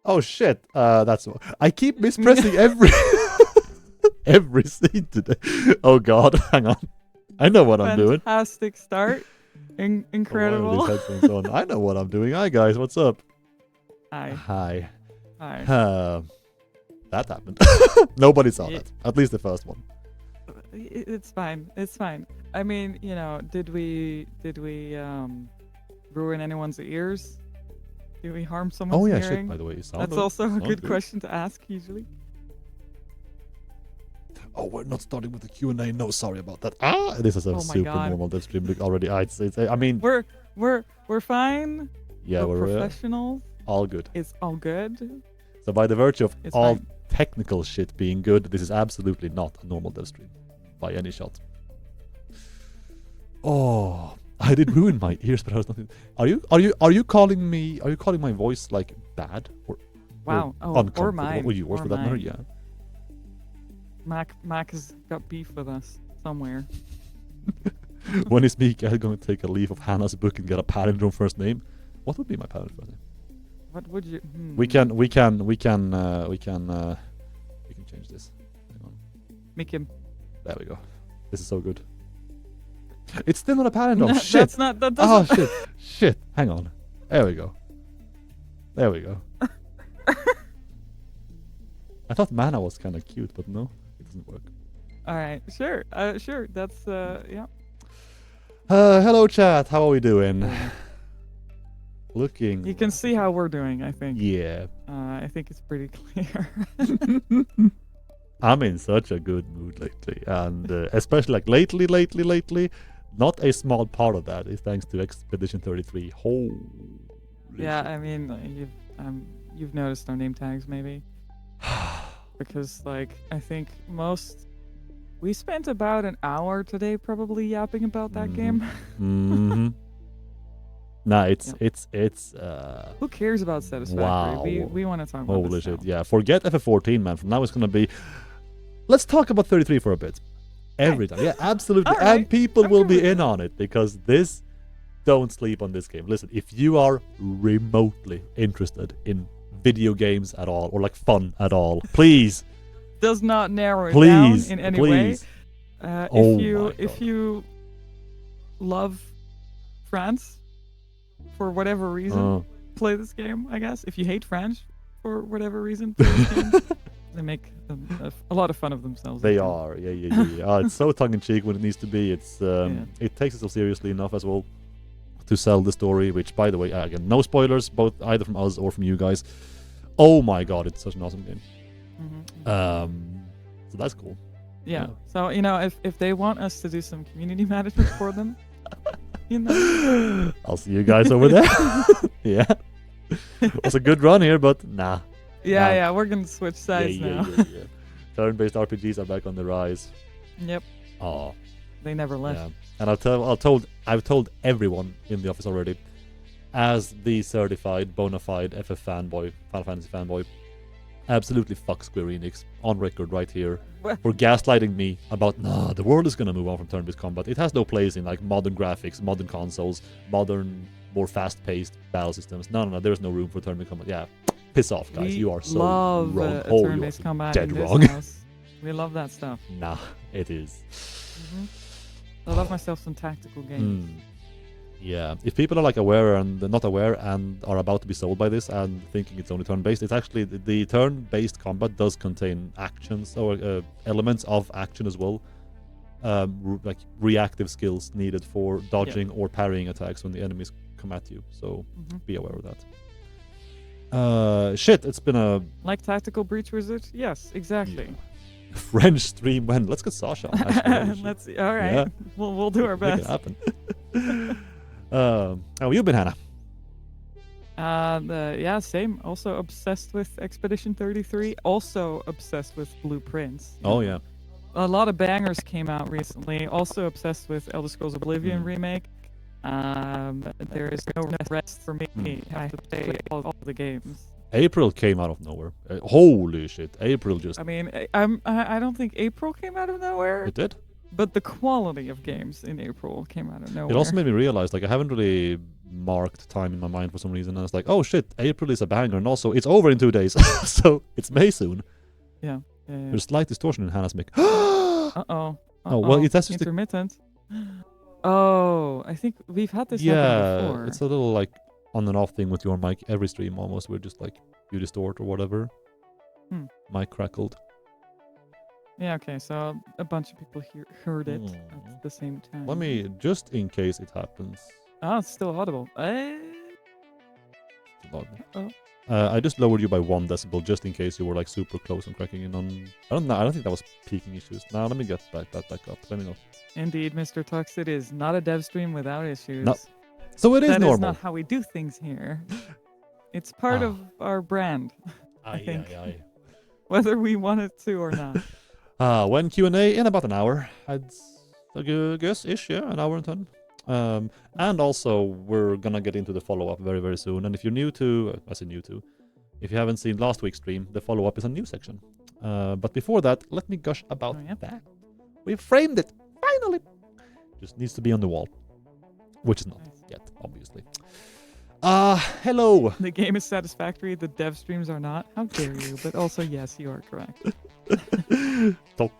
Oh shit! That's I keep mispressing every every scene today. Oh god, hang on. I know what I'm doing. Fantastic start. Incredible. Why are these headphones on? I know what I'm doing. Hi guys, what's up? Hi. Hi. Hi. That happened. Nobody saw that. At least the first one. It's fine. It's fine. I mean, you know, did we ruin anyone's ears? Did we harm someone's Oh yeah, hearing? shit. By the way, That's also a good question to ask usually. Oh, we're not starting with the Q&A. No, sorry about that. This is a super normal dev stream already. I mean, we're fine. Yeah, we're professionals. All good. It's all good. So by the virtue of it's all fine. technical shit being good, this is absolutely not a normal dev stream by any shot. Oh, I did ruin my ears, but I was not. Are you calling me? Are you calling my voice like bad or? Wow. Or mine. Or yours for that matter? Yeah. Mac has got beef with us somewhere. When is Mikael going to take a leaf of Hannah's book and get a palindrome first name? What would be my palindrome first name? What would you? We can change this. Hang on. Mikim. There we go. This is so good. It's still not a palindrome. No, shit. That's not. That doesn't. Oh shit. Shit. Hang on. There we go. There we go. I thought mana was kind of cute, but no, it doesn't work. All right. Sure. Sure. That's yeah. Hello chat. How are we doing? Looking. You can see how we're doing, I think. Yeah. I think it's pretty clear. I'm in such a good mood lately, and especially like lately, not a small part of that is thanks to Expedition 33. Holy yeah, shit. I mean, you've noticed our name tags maybe, because like I think we spent about an hour today probably yapping about that game. Mm-hmm. Nah, it's Who cares about Satisfactory? Wow. We want to talk about holy this shit. now. Yeah, forget FF14, man. From now it's gonna be. Let's talk about 33 for a bit. Every time. Yeah, absolutely. All right. And people will be in on it because this. Don't sleep on this game. Listen, if you are remotely interested in video games at all or like fun at all, please. Does not narrow it down in any way. If you love France for whatever reason, play this game, I guess. If you hate French for whatever reason, play this game. They make a lot of fun of themselves. They are. Yeah. It's so tongue-in-cheek when it needs to be. It's It takes itself seriously enough as well to sell the story, which, by the way, again, no spoilers, both either from us or from you guys. Oh my god, it's such an awesome game. So that's cool. Yeah. So, you know, if they want us to do some community management for them, you know. I'll see you guys over there. Yeah. It was a good run here, but nah. Yeah, we're gonna switch sides now. Yeah. Turn-based RPGs are back on the rise. Yep. Oh. They never left. Yeah. And I've told everyone in the office already, as the certified, bona fide FF fanboy, Final Fantasy fanboy, absolutely fuck Square Enix on record right here for gaslighting me about the world is gonna move on from turn-based combat. It has no place in like modern graphics, modern consoles, modern, more fast-paced battle systems. No, there's no room for turn-based combat. Yeah, piss off, guys. You are so love wrong. Turn-based combat dead in this wrong. house. We love that stuff. Nah, it is. I love myself some tactical games. Yeah, if people are like aware and not aware and are about to be sold by this and thinking it's only turn-based, it's actually the turn-based combat does contain actions or elements of action as well, like reactive skills needed for dodging or parrying attacks when the enemies come at you. So be aware of that. Shit, it's been a Tactical Breach Wizard. Yes, exactly. Yeah. French stream when let's get Sasha on. Let's see. All right, yeah. we'll do our best. Make it happen. How have you been, Hannah? Yeah, same. Also obsessed with Expedition 33. Also obsessed with Blueprints. Oh yeah. A lot of bangers came out recently. Also obsessed with Elder Scrolls Oblivion remake. There is no rest for me. I have to play all the games. April came out of nowhere. Holy shit! April just. I mean, I don't think April came out of nowhere. It did. But the quality of games in April came out of nowhere. It also made me realize, like, I haven't really marked time in my mind for some reason. And it's like, oh shit, April is a banger, and also it's over in 2 days, so it's May soon. Yeah. There's slight distortion in Hannah's mic. Uh-oh. Oh, well, that's just intermittent. Oh, I think we've had this happen before. It's a little like on and off thing with your mic. Every stream almost, we're just like, you distort or whatever. Mic crackled. Yeah, okay, so a bunch of people heard it at the same time. Let me, just in case it happens. Ah, it's still audible. I just lowered you by 1 decibel just in case you were like super close and cracking in on. I don't think that was peaking issues. Now let me get that back up. Let me know. Indeed, Mr. Tux, it is not a dev stream without issues. No. So it is normal. That is not how we do things here. It's part of our brand, I think. Whether we want it to or not. When Q&A in about an hour. I'd guess-ish, yeah, an hour and 10. And also, we're gonna get into the follow-up very, very soon. And if you're new to, if you haven't seen last week's stream, the follow-up is a new section. But before that, let me gush about that. We framed it, finally! Just needs to be on the wall. Which is not yet, obviously. Hello! The game is Satisfactory, the dev streams are not. How dare you? But also, yes, you are correct. Talk.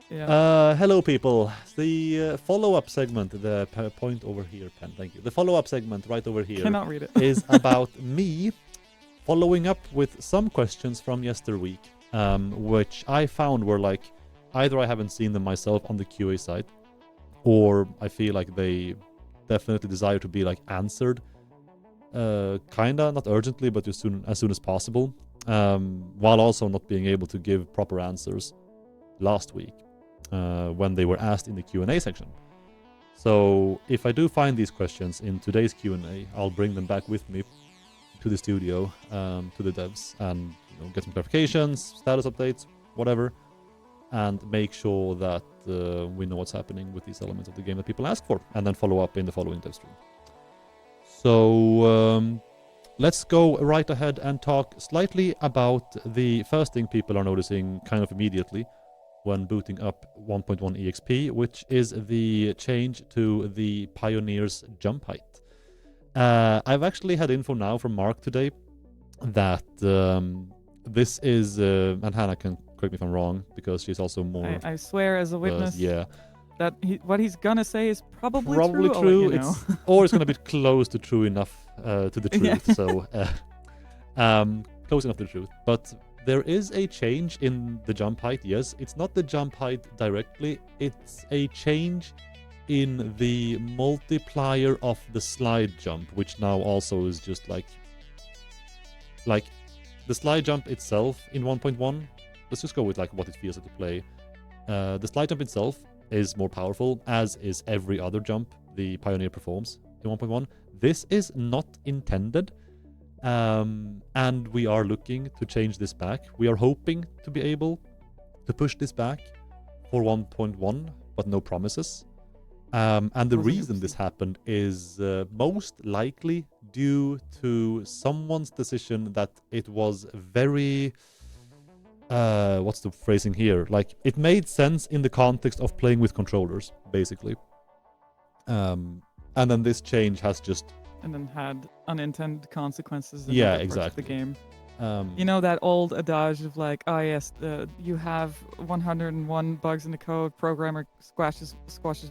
Yeah. Hello, people. The follow-up segment, the point over here, pen, thank you. The follow-up segment right over here Cannot read it. is about me following up with some questions from yesterweek, which I found were like, either I haven't seen them myself on the QA site, or I feel like they definitely desire to be like answered, kinda, not urgently, but as soon as possible, while also not being able to give proper answers last week. When they were asked in the Q&A section. So if I do find these questions in today's Q&A, I'll bring them back with me to the studio, to the devs, and get some clarifications, status updates, whatever, and make sure that we know what's happening with these elements of the game that people ask for, and then follow up in the following dev stream. So let's go right ahead and talk slightly about the first thing people are noticing kind of immediately when booting up 1.1 EXP, which is the change to the Pioneer's jump height. I've actually had info now from Mark today that this is, and Hannah can correct me if I'm wrong, because she's also more... I swear as a witness that what he's gonna say is probably true. Or it's gonna be close to true enough to the truth, so close enough to the truth. But there is a change in the jump height, yes. It's not the jump height directly, it's a change in the multiplier of the slide jump, which now also is just like the slide jump itself in 1.1. Let's just go with like what it feels like to play. The slide jump itself is more powerful, as is every other jump the Pioneer performs in 1.1. This is not intended. And we are looking to change this back. We are hoping to be able to push this back for 1.1, but no promises. And the reason this happened is most likely due to someone's decision that it was very... what's the phrasing here? Like, it made sense in the context of playing with controllers, basically. And then this change has just... And then had unintended consequences in exactly. the game. You know that old adage of like, oh yes, you have 101 bugs in the code, programmer squashes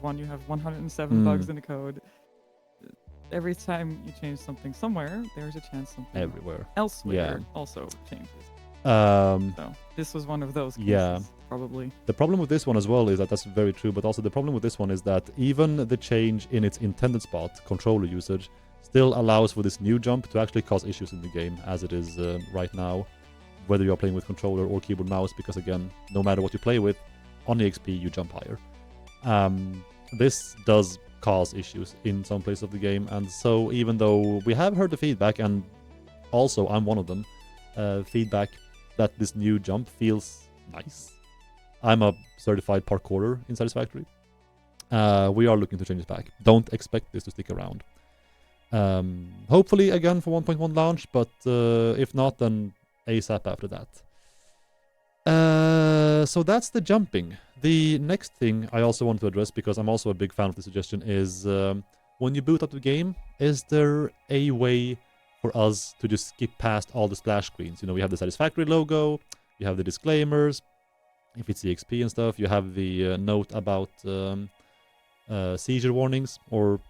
one, you have 107 bugs in the code. Every time you change something somewhere, there's a chance something elsewhere also changes. So this was one of those cases, probably. The problem with this one as well is that's very true, but also the problem with this one is that even the change in its intended spot, controller usage, still allows for this new jump to actually cause issues in the game as it is right now, whether you're playing with controller or keyboard mouse, because again, no matter what you play with, on EXP you jump higher. This does cause issues in some places of the game, and so even though we have heard the feedback, and also I'm one of them, feedback that this new jump feels nice. I'm a certified parkourer in Satisfactory. We are looking to change this back. Don't expect this to stick around. Hopefully again for 1.1 launch, but if not, then ASAP after that. So that's the jumping. The next thing I also want to address, because I'm also a big fan of the suggestion, is when you boot up the game, is there a way for us to just skip past all the splash screens? You know, we have the Satisfactory logo, you have the disclaimers, if it's EXP and stuff, you have the note about seizure warnings or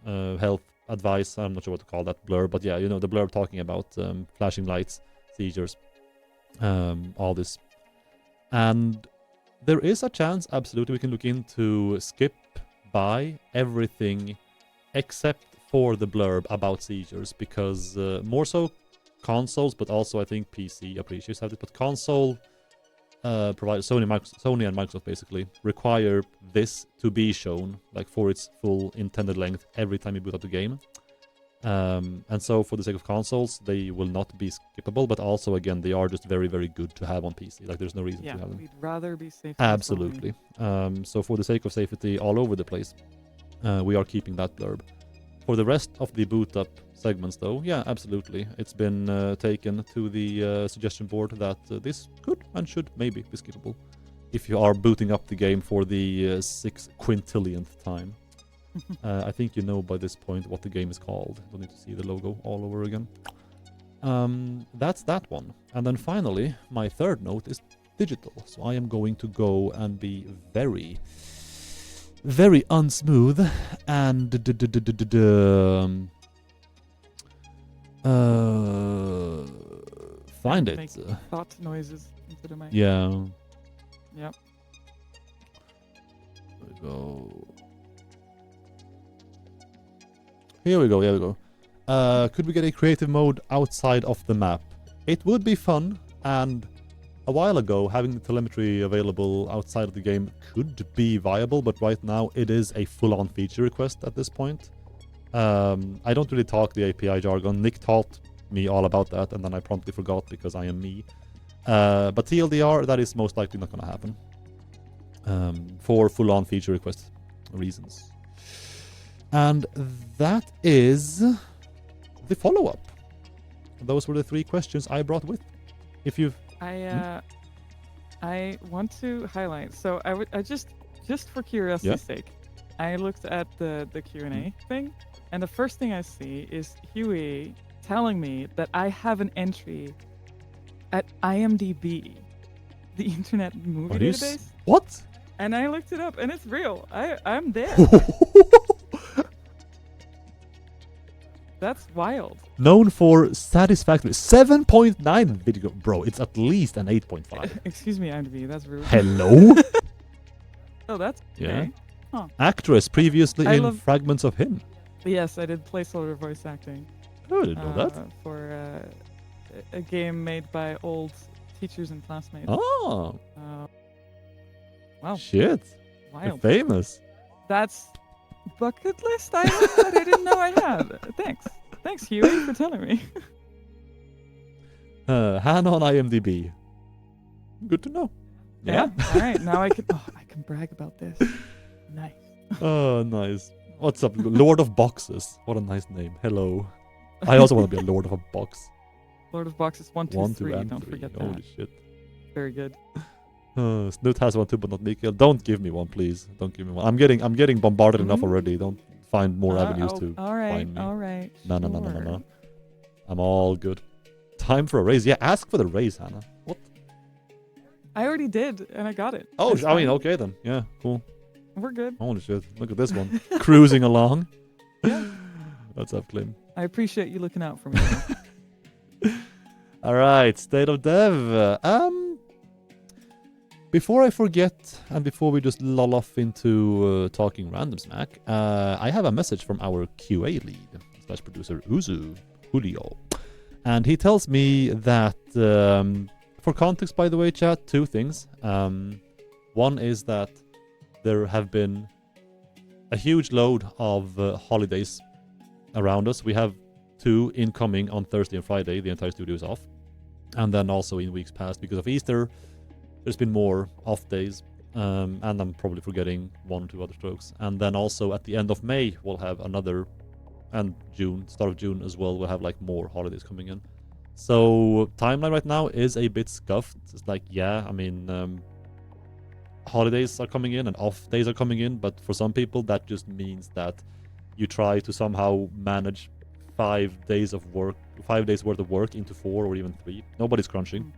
health advice. I'm not sure what to call that blurb, but yeah, you know, the blurb talking about flashing lights, seizures, all this. And there is a chance, absolutely, we can look into skip by everything except for the blurb about seizures, because more so consoles, but also I think PC appreciates have it, but console providers, Sony and Microsoft basically require this to be shown, like for its full intended length every time you boot up the game. And so for the sake of consoles, they will not be skippable, but also again, they are just very, very good to have on PC. Like there's no reason to have them. We'd rather be safe. Absolutely. So for the sake of safety all over the place, we are keeping that blurb. For the rest of the boot up segments though, yeah, absolutely. It's been taken to the suggestion board that this could and should maybe be skippable if you are booting up the game for the 6 quintillionth time. I think you know by this point what the game is called. Don't need to see the logo all over again. That's that one. And then finally, my third note is digital. So I am going to go and be very, very unsmooth and find it. Make thought noises into the mic. Yeah. Yep. There we go. Here we go. Could we get a creative mode outside of the map? It would be fun, and a while ago, having the telemetry available outside of the game could be viable, but right now it is a full-on feature request at this point. I don't really talk the API jargon. Nick taught me all about that, and then I promptly forgot because I am me. But TLDR, that is most likely not going to happen for full-on feature request reasons. And that is the follow-up. Those were the 3 questions I brought with. If you've... I want to highlight. So I just for curiosity's sake, I looked at the Q&A thing, and the first thing I see is Huey telling me that I have an entry at IMDB, the Internet Movie Database. What? And I looked it up, and it's real. I'm there. That's wild. Known for Satisfactory. 7.9 video. Bro, it's at least an 8.5. Excuse me, IMDb. That's rude. Hello? Oh, that's okay. Huh. Actress previously in Fragments of Him. Yes, I did placeholder voice acting. Oh, I didn't know that. For a game made by old teachers and classmates. Oh. Wow. Shit. Wild. You're famous. That's bucket list item that I didn't know I had. Thanks, Huey, for telling me. Hannah on IMDb. Good to know. Yeah. All right. Now I can brag about this. Nice. Oh, nice. What's up, Lord of Boxes? What a nice name. Hello. I also want to be a Lord of a Box. Lord of Boxes 1, 2, 3. Don't forget that. Holy shit. Very good. Snoot has one too, but not Mikael. Don't give me one, please. Don't give me one. I'm getting bombarded enough already. Don't find more avenues to find me. All right. No. I'm all good. Time for a raise. Yeah, ask for the raise, Hannah. What? I already did, and I got it. Oh, I mean, okay then. Yeah, cool. We're good. Holy shit. Look at this one. Cruising along. Yeah. What's up, Klim? I appreciate you looking out for me. All right, State of Dev. Before I forget, and before we just lull off into talking random smack, I have a message from our QA lead / producer Julio, and he tells me that for context, by the way, chat, 2 things. One is that there have been a huge load of holidays around us. We have 2 incoming on Thursday and Friday. The entire studio is off, and then also in weeks past because of Easter. There's been more off days, and I'm probably forgetting 1 or 2 other strokes. And then also at the end of May, we'll have another, and June, start of June as well, we'll have like more holidays coming in. So timeline right now is a bit scuffed. It's like, yeah, I mean, holidays are coming in and off days are coming in, but for some people that just means that you try to somehow manage 5 days worth of work into 4 or even 3. Nobody's crunching,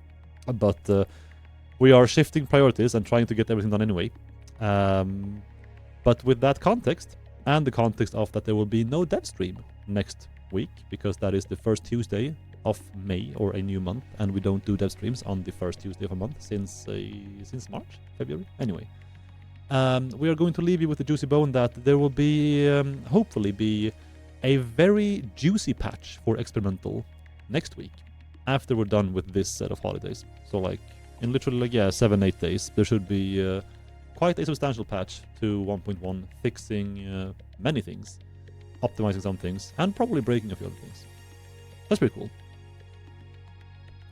but we are shifting priorities and trying to get everything done anyway. But with that context, and the context of that there will be no dev stream next week, because that is the first Tuesday of May, or a new month, and we don't do dev streams on the first Tuesday of a month since March, February. Anyway, we are going to leave you with the juicy bone that there will be, hopefully be, a very juicy patch for experimental next week, after we're done with this set of holidays. So like, in literally like, 7-8 days, there should be quite a substantial patch to 1.1, fixing many things, optimizing some things, and probably breaking a few other things. That's pretty cool.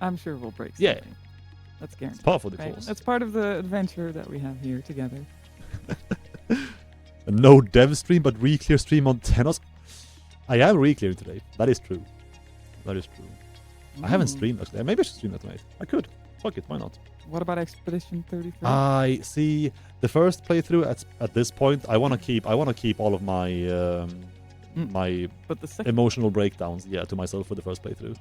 I'm sure we'll break something. Yeah. That's guaranteed. It's part of the right? course. That's part of the adventure that we have here together. No dev stream, but re-clear stream on Tenos. I am re-clearing today. That is true. That is true. I haven't streamed actually. Maybe I should stream that tonight. I could. Fuck it, why not? What about Expedition 33? I see. The first playthrough at this point, I want to keep all of my but the emotional breakdowns, to myself for the first playthrough.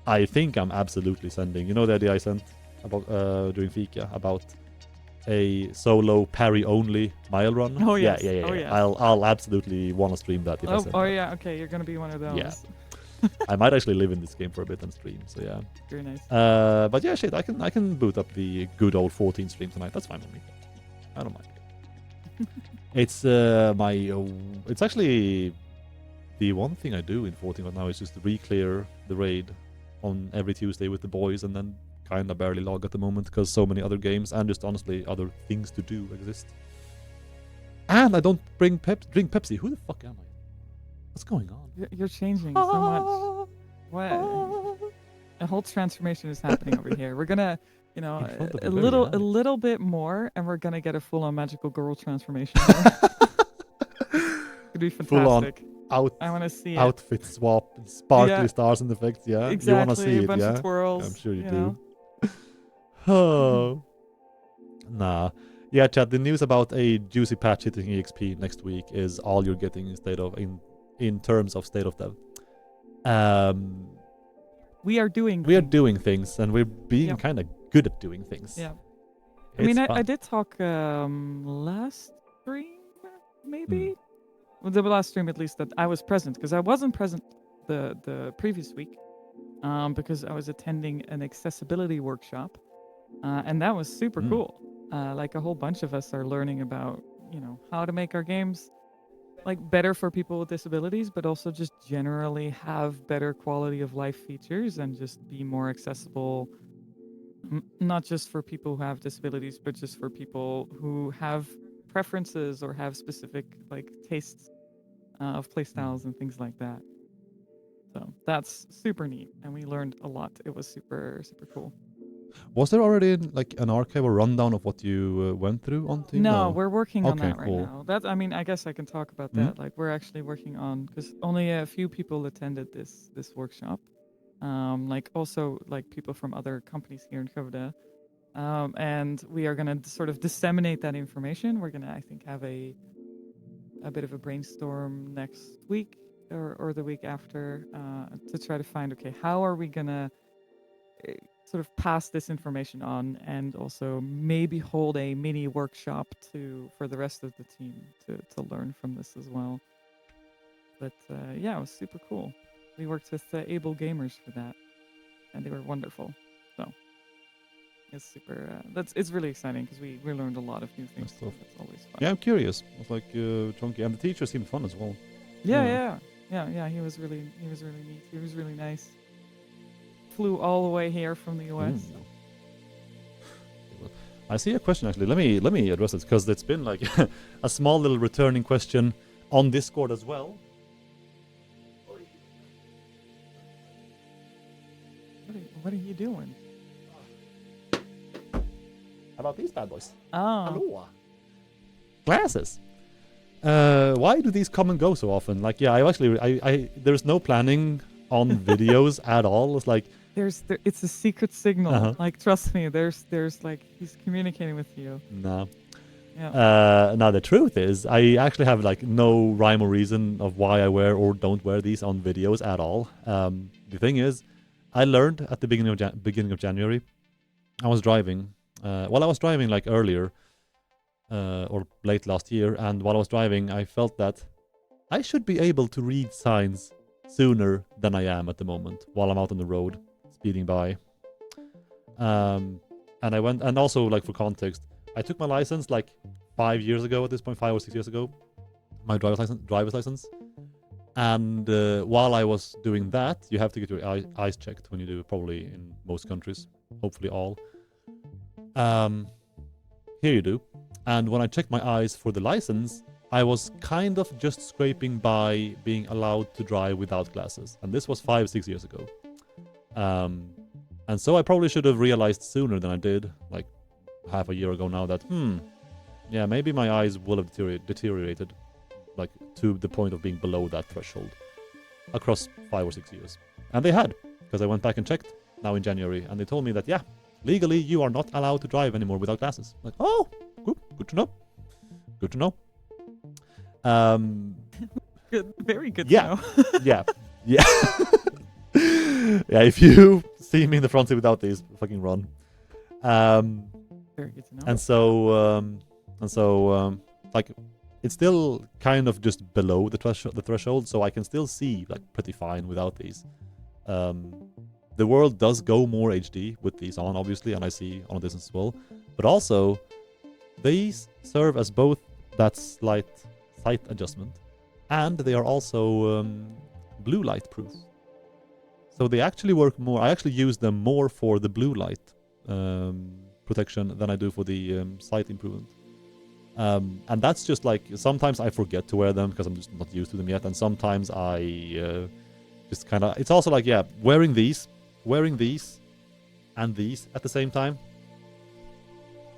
I think I'm absolutely sending. You know the idea I sent about during Fika about a solo parry only mile run? Oh yes. Yeah. Oh, yes. I'll absolutely want to stream that if I send that. Yeah, okay, you're gonna be one of those. Yeah. I might actually live in this game for a bit and stream, so yeah. Very nice. But yeah, shit, I can boot up the good old 14 stream tonight. That's fine with me. I don't mind. It's it's actually the one thing I do in 14 right now is just re-clear the raid on every Tuesday with the boys, and then kind of barely log at the moment because so many other games and just honestly other things to do exist. And I don't drink Pepsi. Who the fuck am I? What's going on? You're changing so much. What? A whole transformation is happening over here. We're gonna, a little bit more, and we're gonna get a full-on magical girl transformation. It'd be fantastic. I want to see outfit swap, and sparkly stars and effects. Yeah, exactly. You want to see it? A bunch yeah, of twirls. I'm sure you do. Oh, nah. Yeah, chat. The news about a juicy patch hitting EXP next week is all you're getting in terms of state of dev. We are doing things, and we're being kind of good at doing things. Yeah. I mean, I did talk last stream, maybe. Well, the last stream, at least, that I was present, because I wasn't present the previous week, because I was attending an accessibility workshop, and that was super cool. Like a whole bunch of us are learning about, how to make our games like better for people with disabilities, but also just generally have better quality of life features and just be more accessible, not just for people who have disabilities, but just for people who have preferences or have specific like tastes of playstyles and things like that. So that's super neat, and we learned a lot. It was super cool. Was there already like an archive or rundown of what you went through on Team? No, we're working on that right cool. now. I mean, I guess I can talk about that. Like, we're actually working on, because only a few people attended this workshop. Like also like people from other companies here in Skövde. And we are gonna sort of disseminate that information. We're gonna, I think, have a bit of a brainstorm next week or the week after to try to find, okay, how are we gonna sort of pass this information on, and also maybe hold a mini workshop for the rest of the team to learn from this as well. But yeah, it was super cool. We worked with Able Gamers for that, and they were wonderful. So it's super. It's really exciting because we learned a lot of new things. So it's always fun. Yeah, I'm curious. It's like chunky, and the teacher seemed fun as well. Yeah. He was really neat. He was really nice. Flew all the way here from the US. I see a question actually. Let me address it, because it's been like a small little returning question on Discord as well. What are you doing? How about these bad boys? Oh. Hello. Glasses. Why do these come and go so often? Like, yeah, I there's no planning on videos at all. It's like it's a secret signal. Like, trust me, there's like he's communicating with you. No. Yeah. Now the truth is, I actually have like no rhyme or reason of why I wear or don't wear these on videos at all. The thing is, I learned at the beginning of January. I was driving. I was driving like earlier or late last year, and while I was driving, I felt that I should be able to read signs sooner than I am at the moment while I'm out on the road speeding by. And I went, and also like for context, I took my license like 5 years ago at this point, 5 or 6 years ago, my driver's license. And while I was doing that, you have to get your eyes checked when you do, probably in most countries, hopefully all. Here you do. And when I checked my eyes for the license, I was kind of just scraping by being allowed to drive without glasses. And this was 5-6 years ago. And so I probably should have realized sooner than I did, like half a year ago now, that, yeah, maybe my eyes will have deteriorated, like to the point of being below that threshold across 5 or 6 years. And they had, because I went back and checked now in January, and they told me that, yeah, legally you are not allowed to drive anymore without glasses. Like, oh, good to know. Good to know. Good, very good to know. yeah. Yeah, if you see me in the front seat without these, fucking run. Very good to know. And so, like, it's still kind of just below the threshold, so I can still see like pretty fine without these. The world does go more HD with these on, obviously, and I see on a distance as well. But also, these serve as both that slight sight adjustment, and they are also blue light proof. So they actually work more. I actually use them more for the blue light protection than I do for the sight improvement. And that's just like, sometimes I forget to wear them because I'm just not used to them yet, and sometimes I just kind of, it's also like, yeah, wearing these and these at the same time.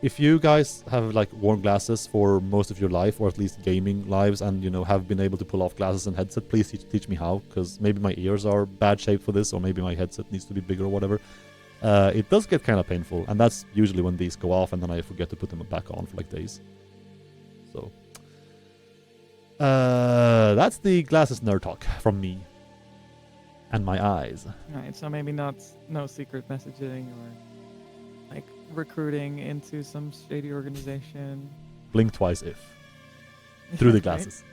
If you guys have like worn glasses for most of your life, or at least gaming lives, and you know have been able to pull off glasses and headset, please teach me how, because maybe my ears are bad shape for this, or maybe my headset needs to be bigger or whatever. It does get kind of painful, and that's usually when these go off, and then I forget to put them back on for like days. So that's the glasses nerd talk from me and my eyes. Right, so maybe no secret messaging or like recruiting into some shady organization. Blink twice if through the glasses.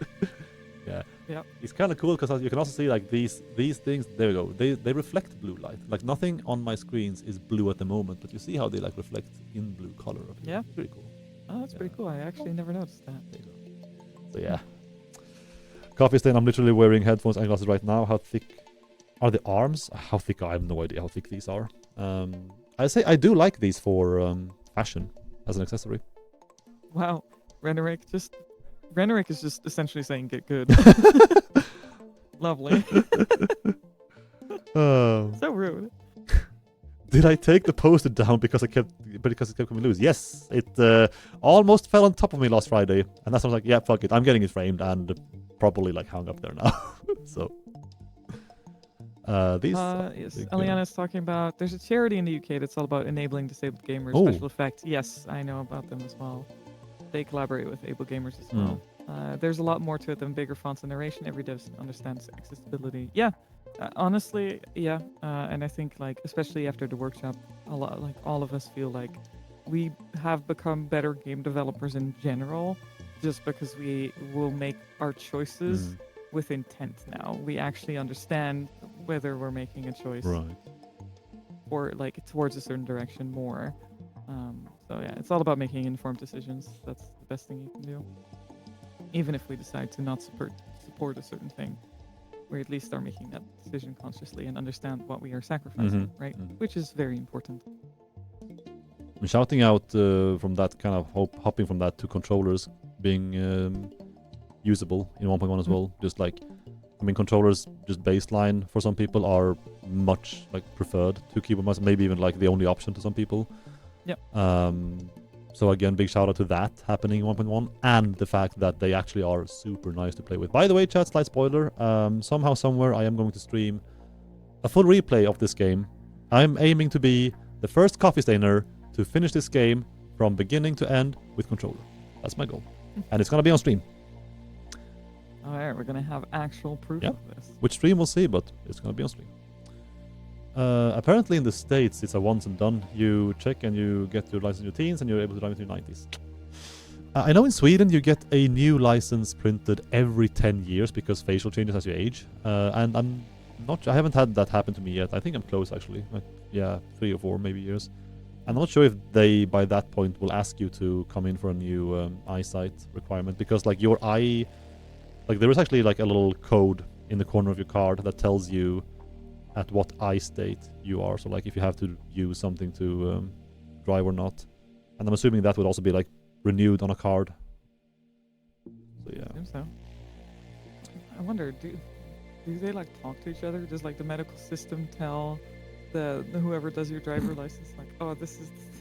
Yeah. Yeah. It's kind of cool because you can also see like these things. There we go. They reflect blue light. Like nothing on my screens is blue at the moment, but you see how they like reflect in blue color. Yeah. It's pretty cool. Oh, that's pretty cool. I actually never noticed that. There you go. So yeah. Coffee stain. I'm literally wearing headphones and glasses right now. How thick are the arms? How thick? I have no idea how thick these are. I do like these for fashion as an accessory. Wow, Renerick is just essentially saying get good. Lovely. So rude. Did I take the poster down because it kept coming loose? Yes, it almost fell on top of me last Friday, and that's when I was like, yeah, fuck it, I'm getting it framed and probably like hung up there now. So. Yes, Eliana's talking about, there's a charity in the UK that's all about enabling disabled gamers. Special effects. Yes, I know about them as well. They collaborate with able gamers as well. There's a lot more to it than bigger fonts and narration. Every dev understands accessibility. Yeah, honestly, yeah. And I think like, especially after the workshop, a lot, like all of us feel like we have become better game developers in general, just because we will make our choices with intent now. We actually understand whether we're making a choice or like towards a certain direction more. So yeah, it's all about making informed decisions. That's the best thing you can do. Even if we decide to not support a certain thing, we at least are making that decision consciously and understand what we are sacrificing, right? Which is very important. I'm shouting out from that kind of hopping from that to controllers being usable in 1.1 as well. Just like, I mean, controllers just baseline for some people are much like preferred to keyboard mouse, maybe even like the only option to some people. Yeah. So again, big shout out to that happening in 1.1, and the fact that they actually are super nice to play with. By the way, chat, slight spoiler. Somehow, somewhere, I am going to stream a full replay of this game. I'm aiming to be the first coffee stainer to finish this game from beginning to end with controller. That's my goal. And it's going to be on stream. Alright, we're going to have actual proof of this. Which stream we'll see, but it's going to be on stream. Apparently in the States, it's a once and done. You check and you get your license in your teens and you're able to drive into your 90s. I know in Sweden you get a new license printed every 10 years because facial changes as you age. And I haven't had that happen to me yet. I think I'm close actually. Like, 3 or 4 maybe years. I'm not sure if they by that point will ask you to come in for a new eyesight requirement, because like your eye, like there is actually like a little code in the corner of your card that tells you at what eye state you are. So like if you have to use something to drive or not. And I'm assuming that would also be like renewed on a card. So yeah. I think so. I wonder, do they like talk to each other? Does like the medical system tell the whoever does your driver license like, oh,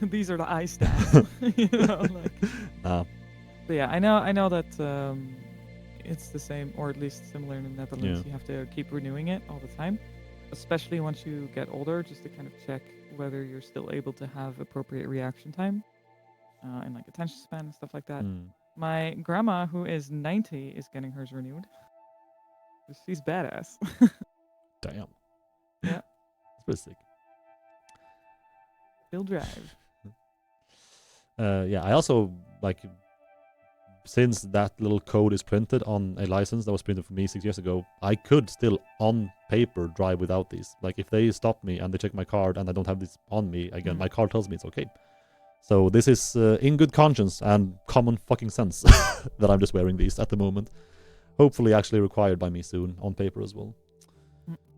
these are the eye stats? You know, like. Nah. But yeah, I know that it's the same, or at least similar in the Netherlands. You have to keep renewing it all the time, especially once you get older, just to kind of check whether you're still able to have appropriate reaction time and like attention span and stuff like that. My grandma, who is 90, is getting hers renewed. She's badass. Damn. Yeah. That's pretty sick. Still drive. I also like, since that little code is printed on a license that was printed for me 6 years ago, I could still on paper drive without these. Like if they stop me and they check my card and I don't have this on me, again, my card tells me it's okay. So this is in good conscience and common fucking sense that I'm just wearing these at the moment. Hopefully actually required by me soon on paper as well.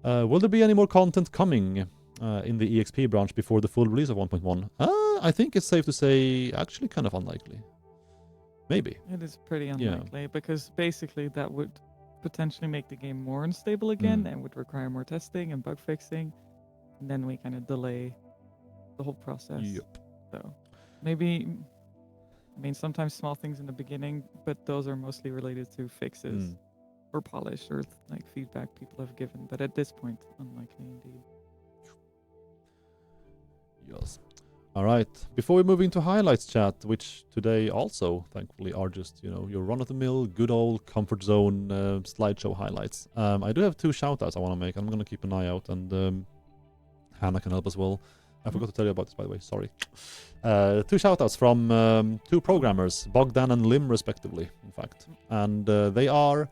Will there be any more content coming in the EXP branch before the full release of 1.1? I think it's safe to say actually kind of unlikely. Maybe. It is pretty unlikely because basically that would potentially make the game more unstable again and would require more testing and bug fixing. And then we kind of delay the whole process. Yep. So maybe, I mean, sometimes small things in the beginning, but those are mostly related to fixes or polish or like feedback people have given. But at this point, unlikely indeed. Yes. All right. Before we move into highlights chat, which today also, thankfully, are just, your run-of-the-mill, good old comfort zone slideshow highlights. I do have 2 shout-outs I want to make. I'm going to keep an eye out, and Hannah can help as well. I forgot to tell you about this, by the way. Sorry. 2 shout-outs from 2 programmers, Bogdan and Lim, respectively, in fact. And they are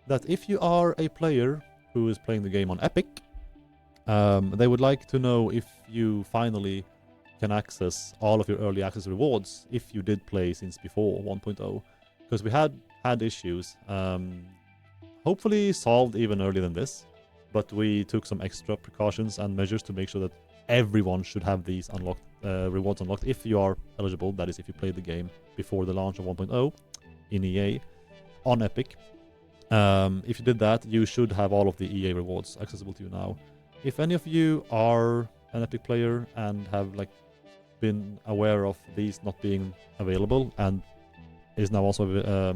that if you are a player who is playing the game on Epic, they would like to know if you finally can access all of your early access rewards if you did play since before 1.0, because we had issues, hopefully solved even earlier than this, but we took some extra precautions and measures to make sure that everyone should have these unlocked rewards unlocked if you are eligible. That is, if you played the game before the launch of 1.0 in EA on Epic. If you did that, you should have all of the EA rewards accessible to you now. If any of you are an Epic player and have been aware of these not being available and is now also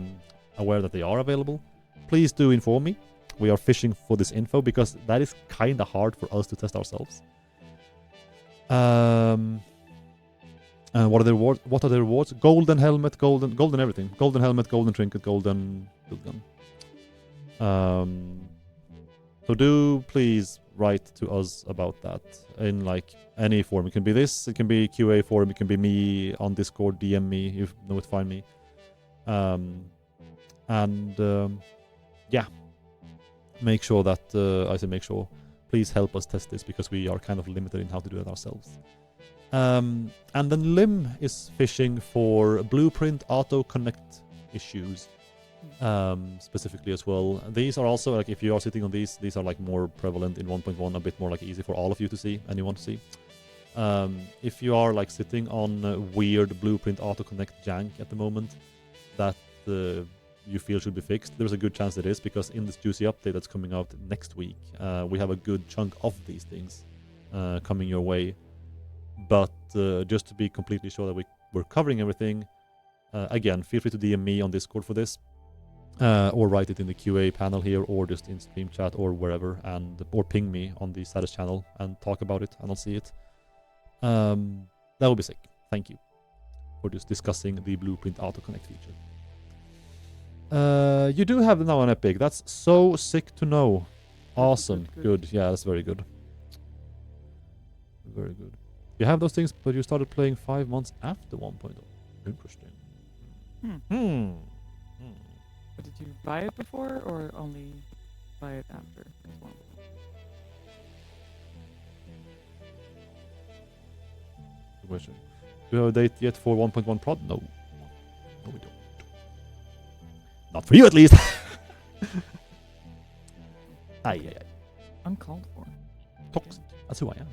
aware that they are available, please do inform me. We are fishing for this info because that is kind of hard for us to test ourselves. What are the rewards? What are the rewards? Golden helmet, golden everything. Golden helmet, golden trinket, golden gun. So do please write to us about that in any form. It can be this, it can be QA forum, it can be me on Discord, DM me, you know where to find me. Make sure that, please help us test this because we are kind of limited in how to do it ourselves. And then Lim is fishing for Blueprint Auto Connect issues. Specifically as well. These are also, if you are sitting on these are more prevalent in 1.1, a bit more easy for all of you to see, anyone to see. If you are sitting on weird Blueprint Auto Connect jank at the moment that you feel should be fixed, there's a good chance it is, because in this juicy update that's coming out next week, we have a good chunk of these things coming your way. But just to be completely sure that we're covering everything, again, feel free to DM me on Discord for this. or write it in the QA panel here, or just in stream chat or wherever, or ping me on the Satis channel and talk about it, and I'll see it. That would be sick. Thank you for just discussing the Blueprint autoconnect feature. You do have now an Epic. That's so sick to know. Awesome. Good. Yeah, that's very good. Very good. You have those things, but you started playing 5 months after 1.0. Interesting. But did you buy it before or only buy it after? Good question. Do you have a date yet for 1.1 prod? No. No, we don't. Not for you, at least. Aye. Uncalled for. Toxic. That's who I am.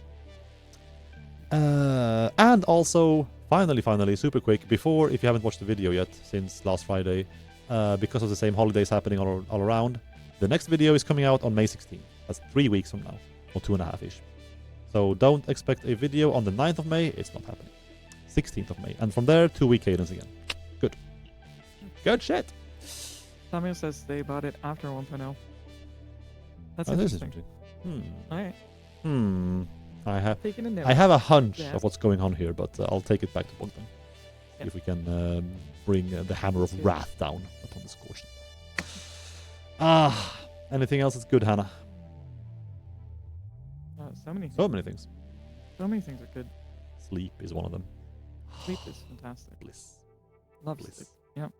And also, finally, super quick, before, if you haven't watched the video yet, since last Friday, because of the same holidays happening all around, the next video is coming out on May 16th. That's 3 weeks from now, or 2.5-ish. So don't expect a video on the 9th of May. It's not happening. 16th of May. And from there, 2-week cadence again. Good. Good shit. Samuel says they bought it after 1.0. That's interesting. Alright. I have a hunch of what's going on here, but I'll take it back to Bogdan. See if we can bring the hammer of wrath down upon this caution. Anything else that's good, Hannah? So many things. So many things. So many things are good. Sleep is one of them. Sleep is fantastic. Bliss. Love sleep. Yep.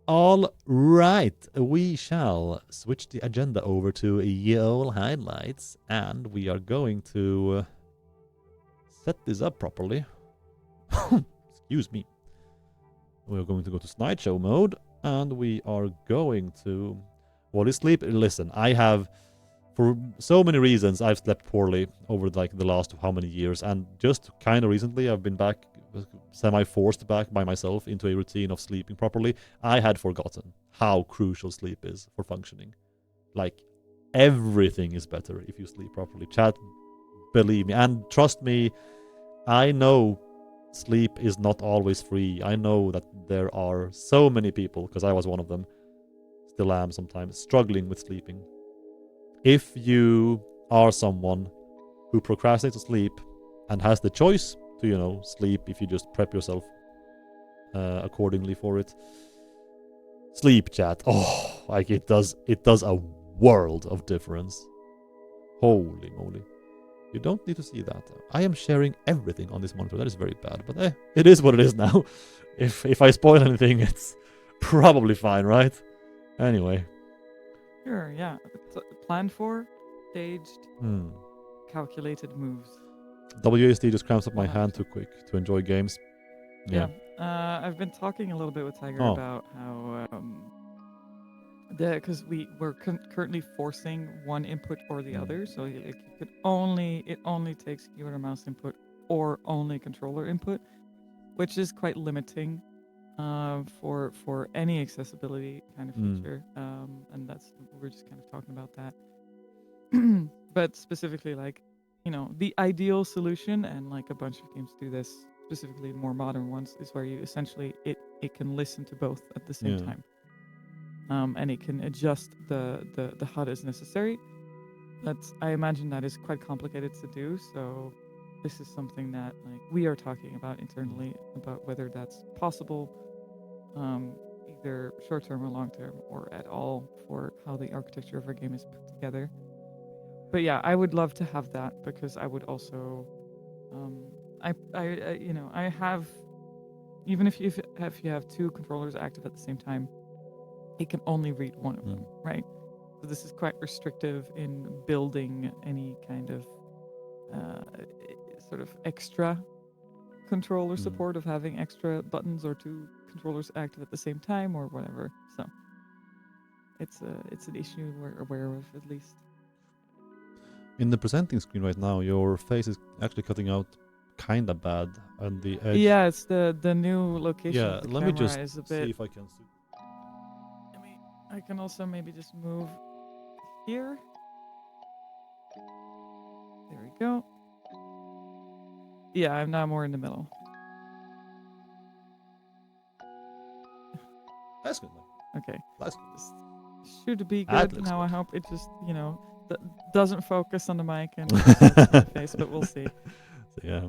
All right, we shall switch the agenda over to YOL highlights, and we are going to set this up properly. Excuse me. We're going to go to slideshow mode, and we are going to... What is sleep? Listen, I have... For so many reasons, I've slept poorly over like the last how many years, and just kind of recently I've been back, semi-forced back by myself into a routine of sleeping properly. I had forgotten how crucial sleep is for functioning. Like, everything is better if you sleep properly. Chat, believe me, and trust me, I know sleep is not always free. I know that there are so many people, because I was one of them, still am sometimes, struggling with sleeping. If you are someone who procrastinates to sleep and has the choice to, sleep if you just prep yourself accordingly for it, sleep, chat. Oh, like it does a world of difference. Holy moly. You don't need to see that. I am sharing everything on this monitor. That is very bad, but it is what it is now. If I spoil anything, it's probably fine, right? Anyway. Sure, yeah. Planned for, staged, calculated moves. WASD just cramps up my hand too quick to enjoy games. Yeah. I've been talking a little bit with Tiger about how because we're currently forcing one input or the other, so it only takes keyboard or mouse input or only controller input, which is quite limiting for any accessibility kind of feature, and we're just kind of talking about that. But specifically, like, the ideal solution, and like a bunch of games do this, specifically more modern ones, is where you essentially it can listen to both at the same time, and it can adjust the HUD as necessary. I imagine that is quite complicated to do, so this is something that like we are talking about internally about whether that's possible, either short term or long term, or at all, for how the architecture of our game is put together. But yeah, I would love to have that, because I would also, I have, even if you have two controllers active at the same time, it can only read one of them, right? So this is quite restrictive in building any kind of sort of extra controller support of having extra buttons or two controllers active at the same time or whatever. So it's an issue we're aware of, at least. In the presenting screen right now, your face is actually cutting out kind of bad on the edge. Yeah, it's the new location. Yeah, of the let me just is a bit... see if I can see. I can also maybe just move here. There we go. Yeah, I'm now more in the middle. That's good. Okay. Nice. Should be That good. looks Now I good. hope it just, doesn't focus on the mic and my face, but we'll see. So, yeah.